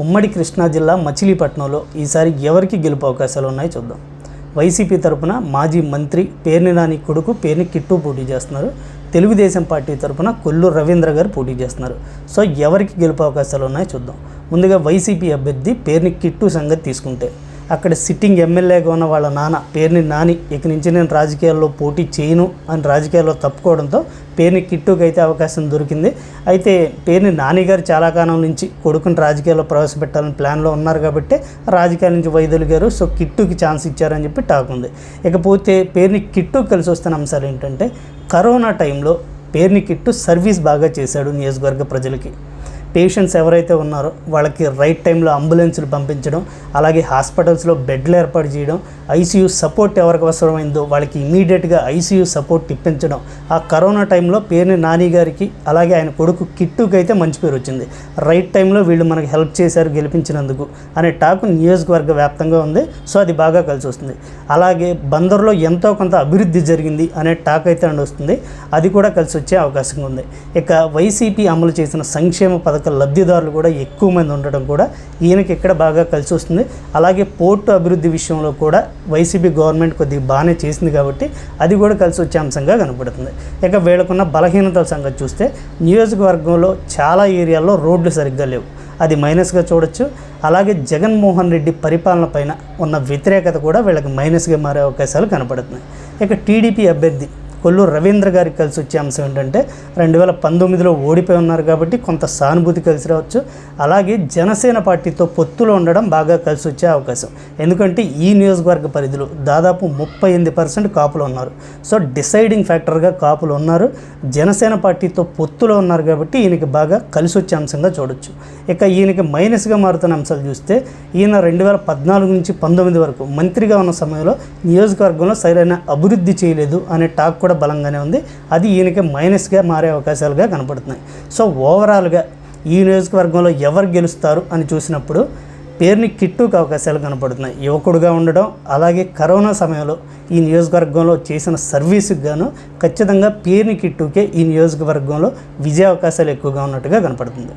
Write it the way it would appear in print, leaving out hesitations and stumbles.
ఉమ్మడి కృష్ణా జిల్లా మచిలీపట్నంలో ఈసారి ఎవరికి గెలుపు అవకాశాలు ఉన్నాయో చూద్దాం. వైసీపీ తరపున మాజీ మంత్రి పేర్ని నాని కొడుకు పేర్ని కిట్టు పోటీ చేస్తున్నారు. తెలుగుదేశం పార్టీ తరపున కొల్లు రవీంద్ర గారు పోటీ చేస్తున్నారు. సో ఎవరికి గెలుపు అవకాశాలు ఉన్నాయో చూద్దాం. ముందుగా వైసీపీ అభ్యర్థి పేర్ని కిట్టు సంగతి తీసుకుంటే అక్కడ సిట్టింగ్ ఎమ్మెల్యేగా ఉన్న వాళ్ళ నాన్న పేర్ని నాని ఇక నుంచి నేను రాజకీయాల్లో పోటీ చేయను అని రాజకీయాల్లో తప్పుకోవడంతో పేర్ని కిట్టుకి అయితే అవకాశం దొరికింది. అయితే పేర్ని నాని గారు చాలా కాలం నుంచి కొడుకుని రాజకీయాల్లో ప్రవేశపెట్టాలని ప్లాన్లో ఉన్నారు కాబట్టి రాజకీయాల నుంచి వైదొలిగారు. సో కిట్టుకి ఛాన్స్ ఇచ్చారని చెప్పి టాక్ ఉంది. ఇకపోతే పేర్ని కిట్టుకి కలిసి వస్తున్న అంశాలు ఏంటంటే కరోనా టైంలో పేర్ని కిట్టు సర్వీస్ బాగా చేశాడు నియోజకవర్గ ప్రజలకి. పేషెంట్స్ ఎవరైతే ఉన్నారో వాళ్ళకి రైట్ టైంలో అంబులెన్సులు పంపించడం, అలాగే హాస్పిటల్స్లో బెడ్లు ఏర్పాటు చేయడం, ఐసీయూ సపోర్ట్ ఎవరికి అవసరమైందో వాళ్ళకి ఇమీడియట్గా ఐసీయూ సపోర్ట్ ఇప్పించడం. ఆ కరోనా టైంలో పేర్ని నాని గారికి అలాగే ఆయన కొడుకు కిట్టుకి అయితే మంచి పేరు వచ్చింది. రైట్ టైంలో వీళ్ళు మనకి హెల్ప్ చేశారు గెలిపించినందుకు అనే టాక్ నియోజకవర్గ వ్యాప్తంగా ఉంది. సో అది బాగా కలిసి వస్తుంది. అలాగే బందర్లో ఎంతో కొంత అభివృద్ధి జరిగింది అనే టాక్ అయితే వస్తుంది. అది కూడా కలిసి వచ్చే అవకాశం ఉంది. ఇక వైసీపీ అమలు చేసిన సంక్షేమ పథకం లబ్ధిదారులు కూడా ఎక్కువ మంది ఉండడం కూడా ఈయనకి ఇక్కడ బాగా కలిసి వస్తుంది. అలాగే పోర్టు అభివృద్ధి విషయంలో కూడా వైసీపీ గవర్నమెంట్ కొద్దిగా బాగానే చేసింది కాబట్టి అది కూడా కలిసి వచ్చే అంశంగా కనపడుతుంది. ఇక వీళ్ళకున్న బలహీనతల సంగతి చూస్తే నియోజకవర్గంలో చాలా ఏరియాల్లో రోడ్లు సరిగ్గా లేవు, అది మైనస్గా చూడొచ్చు. అలాగే జగన్మోహన్ రెడ్డి పరిపాలన పైన ఉన్న వ్యతిరేకత కూడా వీళ్ళకి మైనస్గా మారే అవకాశాలు కనపడుతున్నాయి. ఇక టీడీపీ అభ్యర్థి కొల్లు రవీంద్ర గారికి కలిసి వచ్చే అంశం ఏంటంటే 2019లో ఓడిపోయి ఉన్నారు కాబట్టి కొంత సానుభూతి కలిసి రావచ్చు. అలాగే జనసేన పార్టీతో పొత్తులో ఉండడం బాగా కలిసి వచ్చే అవకాశం. ఎందుకంటే ఈ నియోజకవర్గ పరిధిలో దాదాపు 38% కాపులు ఉన్నారు. సో డిసైడింగ్ ఫ్యాక్టర్గా కాపులు ఉన్నారు. జనసేన పార్టీతో పొత్తులో ఉన్నారు కాబట్టి ఈయనకి బాగా కలిసి వచ్చే అంశంగా చూడొచ్చు. ఇక ఈయనకి మైనస్గా మారుతున్న అంశాలు చూస్తే ఈయన 2014 నుంచి 19 వరకు మంత్రిగా ఉన్న సమయంలో నియోజకవర్గంలో సరైన అభివృద్ధి చేయలేదు అనే టాక్ కూడా బలంగానే ఉంది. అది ఈయనకి మైనస్గా మారే అవకాశాలుగా కనపడుతున్నాయి. సో ఓవరాల్గా ఈ నియోజకవర్గంలో ఎవరు గెలుస్తారు అని చూసినప్పుడు పేర్ని కిట్టుకు అవకాశాలు కనపడుతున్నాయి. యువకుడుగా ఉండడం, అలాగే కరోనా సమయంలో ఈ నియోజకవర్గంలో చేసిన సర్వీసుకు గాను ఖచ్చితంగా పేర్ని కిట్టుకే ఈ నియోజకవర్గంలో విజయ అవకాశాలు ఎక్కువగా ఉన్నట్టుగా కనపడుతుంది.